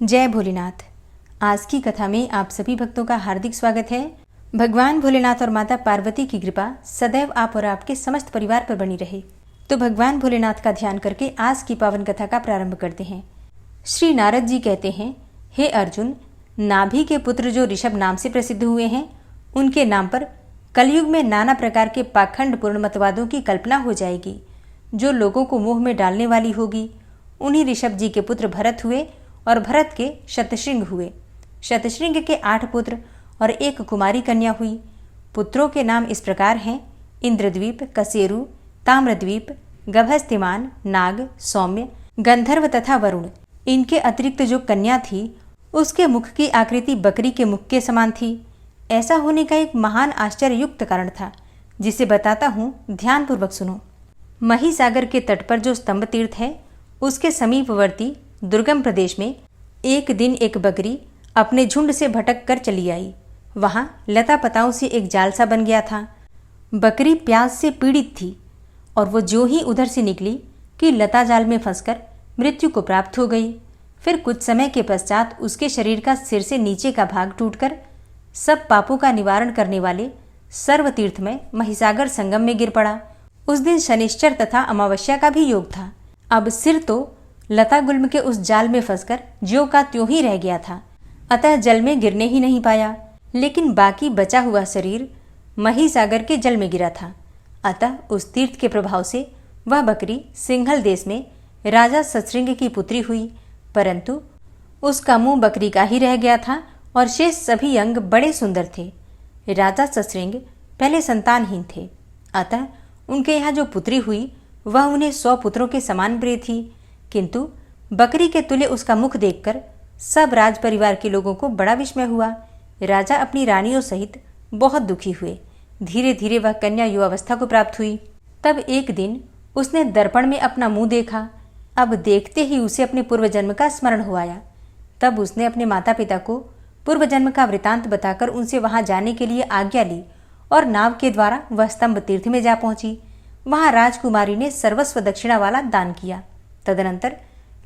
जय भोलेनाथ। आज की कथा में आप सभी भक्तों का हार्दिक स्वागत है। भगवान भोलेनाथ और माता पार्वती की कृपा सदैव आप और आपके समस्त परिवार पर बनी रहे। तो भगवान भोलेनाथ का ध्यान करके आज की पावन कथा का प्रारंभ करते हैं। श्री नारद जी कहते हैं, हे अर्जुन, नाभि के पुत्र जो ऋषभ नाम से प्रसिद्ध हुए हैं, उनके नाम पर कलयुग में नाना प्रकार के पाखंडपूर्ण मतवादों की कल्पना हो जाएगी, जो लोगों को मोह में डालने वाली होगी। उन्हीं ऋषभ जी के पुत्र भरत हुए और भरत के शतशृंग हुए। शतशृंग के 8 पुत्र और 1 कुमारी कन्या हुई। पुत्रों के नाम इस प्रकार हैं: इंद्रद्वीप, कसेरु, ताम्रद्वीप, गभस्तिमान, नाग, सौम्य, गंधर्व तथा वरुण। इनके अतिरिक्त जो कन्या थी, उसके मुख की आकृति बकरी के मुख के समान थी। ऐसा होने का एक महान आश्चर्ययुक्त कारण था, जिसे बताता हूँ, ध्यानपूर्वक सुनो। महिसागर के तट पर जो स्तंभ तीर्थ है, उसके समीपवर्ती दुर्गम प्रदेश में एक दिन एक बकरी अपने झुंड से भटक कर चली आई। वहां लता पताओं से एक जाल सा बन गया था। बकरी प्यास से पीड़ित थी और वो ज्यों ही उधर से निकली कि लता जाल में फंसकर मृत्यु को प्राप्त हो गई। फिर कुछ समय के पश्चात उसके शरीर का सिर से नीचे का भाग टूटकर सब पापों का निवारण करने वाले सर्वतीर्थ में महिसागर संगम में गिर पड़ा। उस दिन शनिश्चर तथा अमावस्या का भी योग था। अब सिर तो लता गुल्म के उस जाल में फंसकर ज्यों का त्यों ही रह गया था, अतः जल में गिरने ही नहीं पाया। लेकिन बाकी बचा हुआ शरीर महिसागर के जल में गिरा था। अतः उस तीर्थ के प्रभाव से वह बकरी सिंघल देश में राजा सतश्रृंग की पुत्री हुई, परंतु उसका मुंह बकरी का ही रह गया था और शेष सभी अंग बड़े सुंदर थे। राजा सतश्रृंग पहले संतानहीन थे, अतः उनके यहाँ जो पुत्री हुई वह उन्हें 100 पुत्रों के समान प्रिय थी। किंतु बकरी के तुल्य उसका मुख देखकर सब राज परिवार के लोगों को बड़ा विस्मय हुआ। राजा अपनी रानियों सहित बहुत दुखी हुए। धीरे धीरे वह कन्या युवावस्था को प्राप्त हुई। तब एक दिन उसने दर्पण में अपना मुंह देखा। अब देखते ही उसे अपने पूर्व जन्म का स्मरण हो आया। तब उसने अपने माता पिता को पूर्व जन्म का वृतांत बताकर उनसे वहां जाने के लिए आज्ञा ली और नाव के द्वारा वह स्तंभ तीर्थ में जा पहुंची। वहां राजकुमारी ने सर्वस्व दक्षिणा वाला दान किया। तदनंतर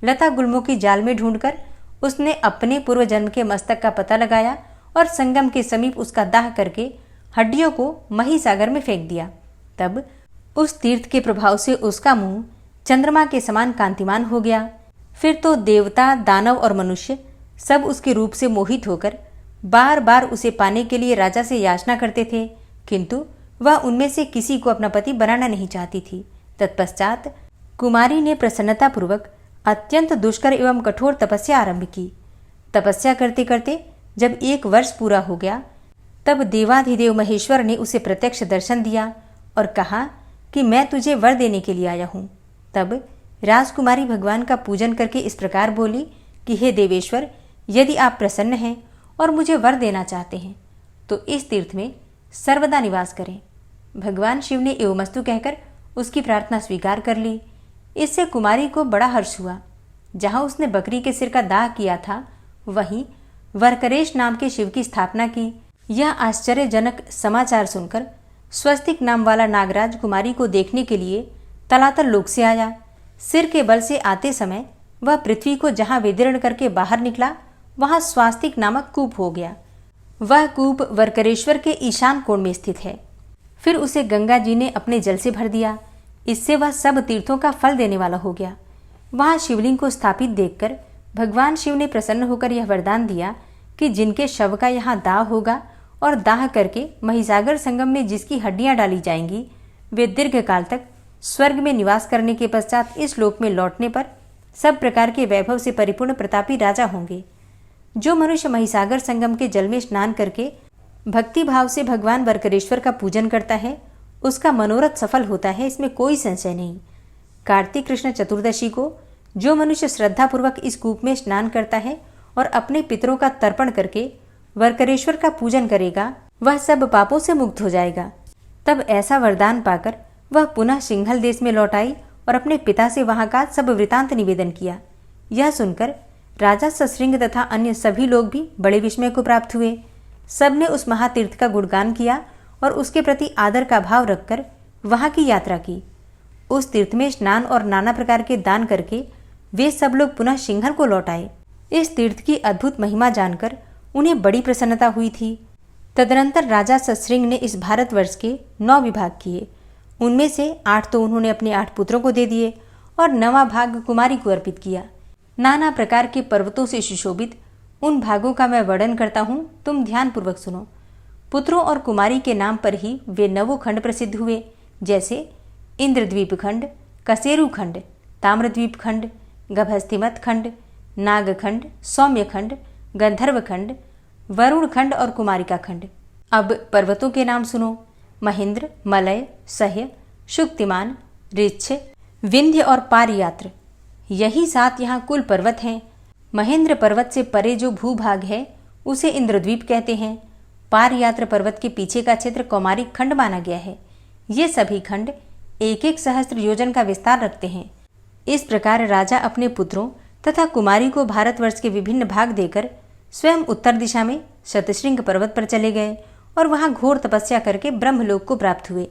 लता गुल्मों की जाल में ढूंढकर उसने अपने पूर्व जन्म के मस्तक का पता लगाया और संगम के समीप उसका दाह करके हड्डियों को महिसागर में फेंक दिया। तब उस तीर्थ के प्रभाव से उसका मुंह चंद्रमा के समान कांतिमान हो गया। फिर तो देवता, दानव और मनुष्य सब उसके रूप से मोहित होकर बार बार उसे पाने के लिए राजा से याचना करते थे, किंतु वह उनमें से किसी को अपना पति बनाना नहीं चाहती थी। तत्पश्चात कुमारी ने प्रसन्नतापूर्वक अत्यंत दुष्कर एवं कठोर तपस्या आरंभ की। तपस्या करते करते जब 1 वर्ष पूरा हो गया, तब देवाधिदेव महेश्वर ने उसे प्रत्यक्ष दर्शन दिया और कहा कि मैं तुझे वर देने के लिए आया हूँ। तब राजकुमारी भगवान का पूजन करके इस प्रकार बोली कि हे देवेश्वर, यदि आप प्रसन्न हैं और मुझे वर देना चाहते हैं तो इस तीर्थ में सर्वदा निवास करें। भगवान शिव ने एवमस्तु कहकर उसकी प्रार्थना स्वीकार कर ली। इससे कुमारी को बड़ा हर्ष हुआ। जहाँ उसने बकरी के सिर का दाह किया था, वहीं वरकरेश नाम के शिव की स्थापना की। यह आश्चर्यजनक समाचार सुनकर स्वस्तिक नाम वाला नागराज कुमारी को देखने के लिए तलातल लोक से आया। सिर के बल से आते समय वह पृथ्वी को जहाँ विदीर्ण करके बाहर निकला, वहाँ स्वास्तिक नामक कूप हो गया। वह कूप वरकरेश्वर के ईशान कोण में स्थित है। फिर उसे गंगा जी ने अपने जल से भर दिया। इससे वह सब तीर्थों का फल देने वाला हो गया। वहां शिवलिंग को स्थापित देखकर भगवान शिव ने प्रसन्न होकर यह वरदान दिया कि जिनके शव का यहाँ दाह होगा और दाह करके महिसागर संगम में जिसकी हड्डियां डाली जाएंगी, वे दीर्घ काल तक स्वर्ग में निवास करने के पश्चात इस लोक में लौटने पर सब प्रकार के वैभव से परिपूर्ण प्रतापी राजा होंगे। जो मनुष्य महिसागर संगम के जल में स्नान करके भक्ति भाव से भगवान वरकरेश्वर का पूजन करता है, उसका मनोरथ सफल होता है, इसमें कोई संशय नहीं। कार्तिक कृष्ण चतुर्दशी को जो मनुष्य श्रद्धापूर्वक इस कूप में स्नान करता है और अपने पितरों का तर्पण करके वरकरेश्वर का पूजन करेगा, वह सब पापों से मुक्त हो जाएगा। तब ऐसा वरदान पाकर वह पुनः सिंघल देश में लौट आई और अपने पिता से वहां का सब वृतांत निवेदन किया। यह सुनकर राजा सतश्रृंग तथा अन्य सभी लोग भी बड़े विस्मय को प्राप्त हुए। सबने उस महातीर्थ का गुणगान किया और उसके प्रति आदर का भाव रखकर वहां की यात्रा की। उस तीर्थ में स्नान और नाना प्रकार के दान करके वे सब लोग पुनः सिंघल को लौट आए। इस तीर्थ की अद्भुत महिमा जानकर उन्हें बड़ी प्रसन्नता हुई थी। तदनंतर राजा सतश्रृंग ने इस भारतवर्ष के 9 विभाग किए। उनमें से 8 तो उन्होंने अपने 8 पुत्रों को दे दिए और 9वां भाग कुमारी को अर्पित किया। नाना प्रकार के पर्वतों से सुशोभित उन भागों का मैं वर्णन करता हूँ, तुम ध्यानपूर्वक सुनो। पुत्रों और कुमारी के नाम पर ही वे 9 खंड प्रसिद्ध हुए, जैसे इंद्रद्वीप खंड, कसेरु खंड, ताम्रद्वीप खंड, गभस्तिमत खंड, नागखंड, सौम्य खंड, गंधर्व खंड, वरुण खंड और कुमारिका खंड। अब पर्वतों के नाम सुनो। महेंद्र, मलय, सह्य, शुक्तिमान, ऋच्छ, विंध्य और पारियात्र, यही 7 यहाँ कुल पर्वत हैं। महेंद्र पर्वत से परे जो भूभाग है उसे इंद्रद्वीप कहते हैं। पारियात्र पर्वत के पीछे का क्षेत्र कौमारिक खंड माना गया है। ये सभी खंड 1-1 सहस्त्र योजन का विस्तार रखते हैं। इस प्रकार राजा अपने पुत्रों तथा कुमारी को भारतवर्ष के विभिन्न भाग देकर स्वयं उत्तर दिशा में शतशृंग पर्वत पर चले गए और वहां घोर तपस्या करके ब्रह्मलोक को प्राप्त हुए।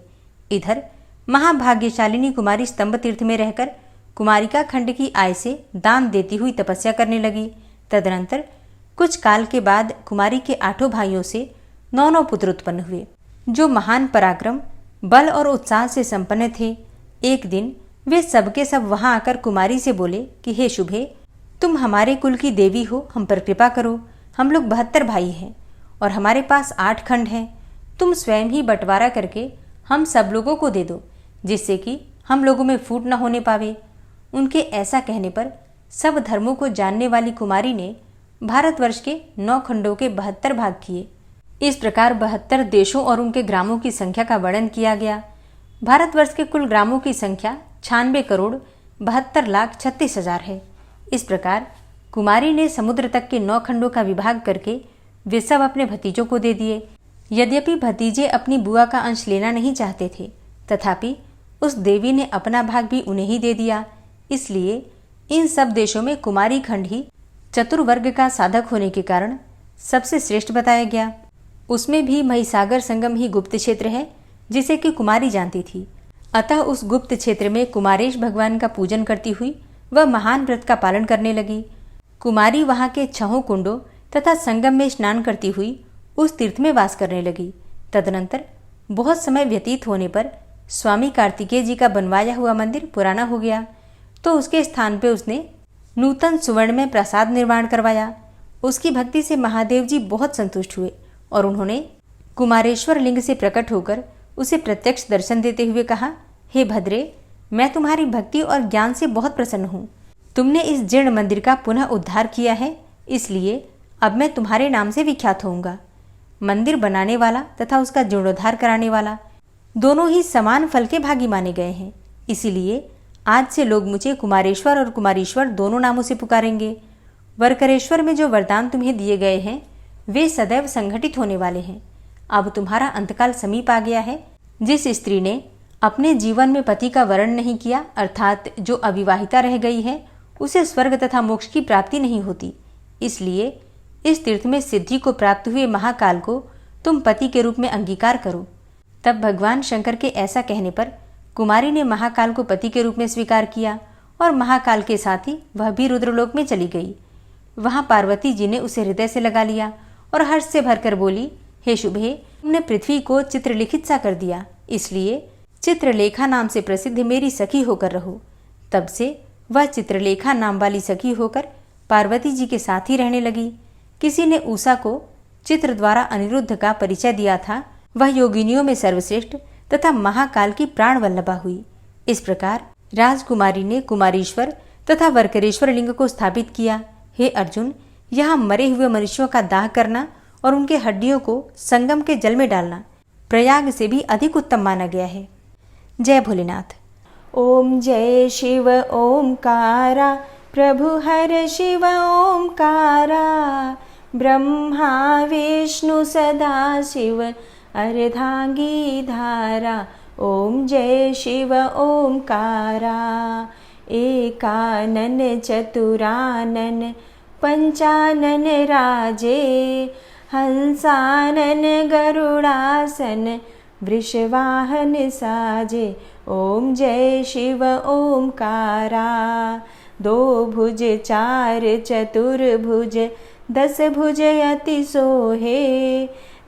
इधर महाभाग्यशालिनी कुमारी स्तंभ तीर्थ में रहकर कुमारिका खंड की आय से दान देती हुई तपस्या करने लगी। तदनंतर कुछ काल के बाद कुमारी के 8 भाइयों से 9 पुत्र उत्पन्न हुए, जो महान पराक्रम, बल और उत्साह से संपन्न थे। एक दिन वे सबके सब वहां आकर कुमारी से बोले कि हे शुभे, तुम हमारे कुल की देवी हो, हम पर कृपा करो। हम लोग 72 भाई हैं और हमारे पास 8 खंड हैं। तुम स्वयं ही बंटवारा करके हम सब लोगों को दे दो, जिससे कि हम लोगों में फूट न होने पावे। उनके ऐसा कहने पर सब धर्मों को जानने वाली कुमारी ने भारतवर्ष के 9 खंडों के 72 भाग किए। इस प्रकार 72 देशों और उनके ग्रामों की संख्या का वर्णन किया गया। भारतवर्ष के कुल ग्रामों की संख्या 96,72,36,000 है। इस प्रकार कुमारी ने समुद्र तक के 9 खंडों का विभाग करके वे सब अपने भतीजों को दे दिए। यद्यपि भतीजे अपनी बुआ का अंश लेना नहीं चाहते थे, तथापि उस देवी ने अपना भाग भी उन्हें ही दे दिया। इसलिए इन सब देशों में कुमारी खंड ही चतुर्वर्ग का साधक होने के कारण सबसे श्रेष्ठ बताया गया। उसमें भी महिसागर संगम ही गुप्त क्षेत्र है, जिसे कि कुमारी जानती थी। अतः उस गुप्त क्षेत्र में कुमारेश भगवान का पूजन करती हुई वह महान व्रत का पालन करने लगी। कुमारी वहां के 6 कुंडों तथा संगम में स्नान करती हुई उस तीर्थ में वास करने लगी। तदनंतर बहुत समय व्यतीत होने पर स्वामी कार्तिकेय जी का बनवाया हुआ मंदिर पुराना हो गया, तो उसके स्थान पर उसने नूतन सुवर्ण में प्रसाद निर्माण करवाया। उसकी भक्ति से महादेव जी बहुत संतुष्ट हुए और उन्होंने कुमारेश्वर लिंग से प्रकट होकर उसे प्रत्यक्ष दर्शन देते हुए कहा, हे भद्रे, मैं तुम्हारी भक्ति और ज्ञान से बहुत प्रसन्न हूँ। तुमने इस जीर्ण मंदिर का पुनः उद्धार किया है, इसलिए अब मैं तुम्हारे नाम से विख्यात होऊंगा। मंदिर बनाने वाला तथा उसका जीर्णोद्धार कराने वाला दोनों ही समान फल के भागी माने गए हैं। इसीलिए आज से लोग मुझे कुमारेश्वर और कुमारीश्वर दोनों नामों से पुकारेंगे। वरकरेश्वर में जो वरदान तुम्हें दिए गए हैं वे सदैव संघटित होने वाले हैं। अब तुम्हारा अंतकाल समीप आ गया है। जिस स्त्री ने अपने जीवन में पति का वरण नहीं किया, अर्थात जो अविवाहिता रह गई है, उसे स्वर्ग तथा मोक्ष की प्राप्ति नहीं होती। इसलिए इस तीर्थ में सिद्धि को प्राप्त हुए महाकाल को तुम पति के रूप में अंगीकार करो। तब भगवान शंकर के ऐसा कहने पर कुमारी ने महाकाल को पति के रूप में स्वीकार किया और महाकाल के साथ ही वह भी रुद्रलोक में चली गई। वहां पार्वती जी ने उसे हृदय से लगा लिया और हर्ष से भरकर बोली, हे शुभे, तुमने पृथ्वी को चित्रलिखित सा कर दिया, इसलिए चित्रलेखा नाम से प्रसिद्ध मेरी सखी होकर रहो। तब से वह चित्रलेखा नाम वाली सखी होकर पार्वती जी के साथ ही रहने लगी। किसी ने उषा को चित्र द्वारा अनिरुद्ध का परिचय दिया था। वह योगिनियों में सर्वश्रेष्ठ तथा महाकाल की प्राण वल्लभा हुई। इस प्रकार राजकुमारी ने कुमारीश्वर तथा वरकरेश्वर लिंग को स्थापित किया। हे अर्जुन, यहाँ मरे हुए मनुष्यों का दाह करना और उनके हड्डियों को संगम के जल में डालना प्रयाग से भी अधिक उत्तम माना गया है। जय भोलेनाथ। ओम जय शिव ओमकारा, प्रभु हर शिव ओमकारा, ब्रह्मा विष्णु सदा शिव अर्धांगी धारा। ओम जय शिव ओमकारा, एकानन चतुरानन पंचानन राजे, हंसानन गरुड़ासन वृषवाहन साजे। ओम जय शिव ओमकारा, दो भुज चार चतुर्भुज 10 भुज अति सोहे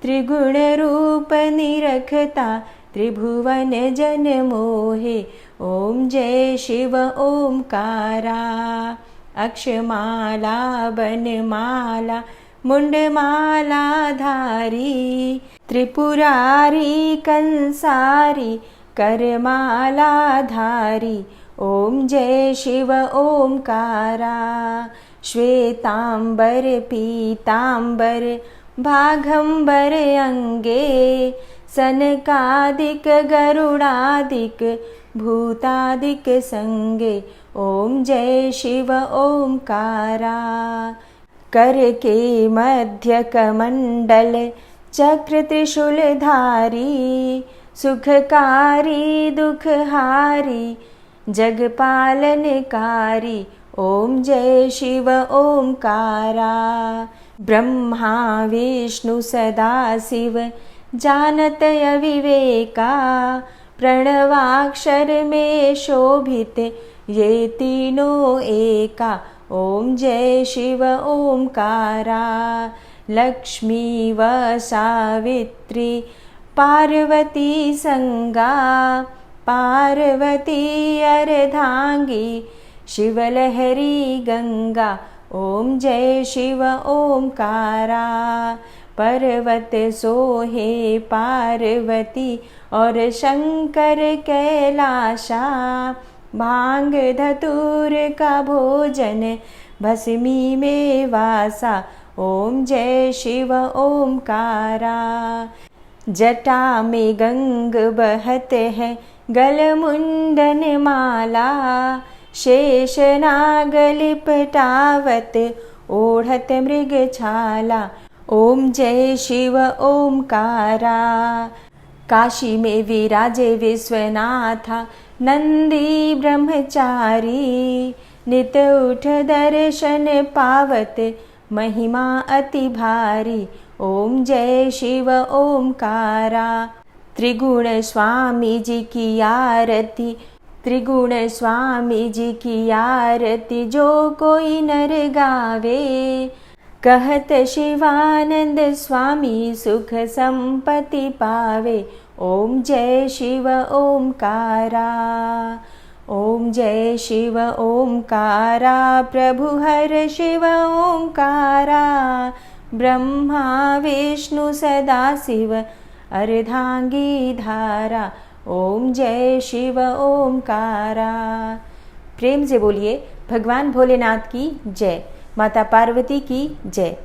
त्रिगुण रूप निरखता त्रिभुवन जन मोहे ओम जय शिव ओमकारा अक्षमाला बनमाला मुंडमाला धारी त्रिपुरारी कंसारी करमाला धारी ओम जय शिव ओमकारा श्वेतांबर पीतांबर भागंबर अंगे सनकादिक गरुडादिक भूतादिक संगे ओम जय शिव ओमकारा कर के मध्य कमंडल चक्र त्रिशूलधारी सुखकारी दुखहारी जगपालनकारी ओम जय शिव ओमकारा ब्रह्मा विष्णु सदा शिव जानत अविवेका प्रणवाक्षर में शोभित ये तीनों एका ओम जय शिव ओमकारा लक्ष्मी व सावित्री पार्वती संगा पार्वती अर्धांगी शिवलहरी गंगा ओम जय शिव ओमकारा पर्वत सोहे पार्वती और शंकर कैलाशा भांग धतूर का भोजन भस्मी में वासा ओम जय शिव ओमकारा जटा में गंग बहत है गल मुंडन माला शेष नाग लिपटावत ओढ़त मृग छाला ओम जय शिव ओमकारा काशी में विराजे विश्वनाथा नंदी ब्रह्मचारी नित उठ दर्शन पावत महिमा अति भारी ओम जय शिव ओमकारा त्रिगुण स्वामी जी की आरती त्रिगुण स्वामी जी की आरती जो कोई नर गावे कहत शिवानंद स्वामी सुख संपत्ति पावे ओम जय शिव ओमकारा ओम जय शिव ओमकारा प्रभु हर शिव ओमकारा ब्रह्मा विष्णु सदा शिव अर्धांगी धारा ओम जय शिव ओमकारा। प्रेम से बोलिए भगवान भोलेनाथ की जय, माता पार्वती की जय।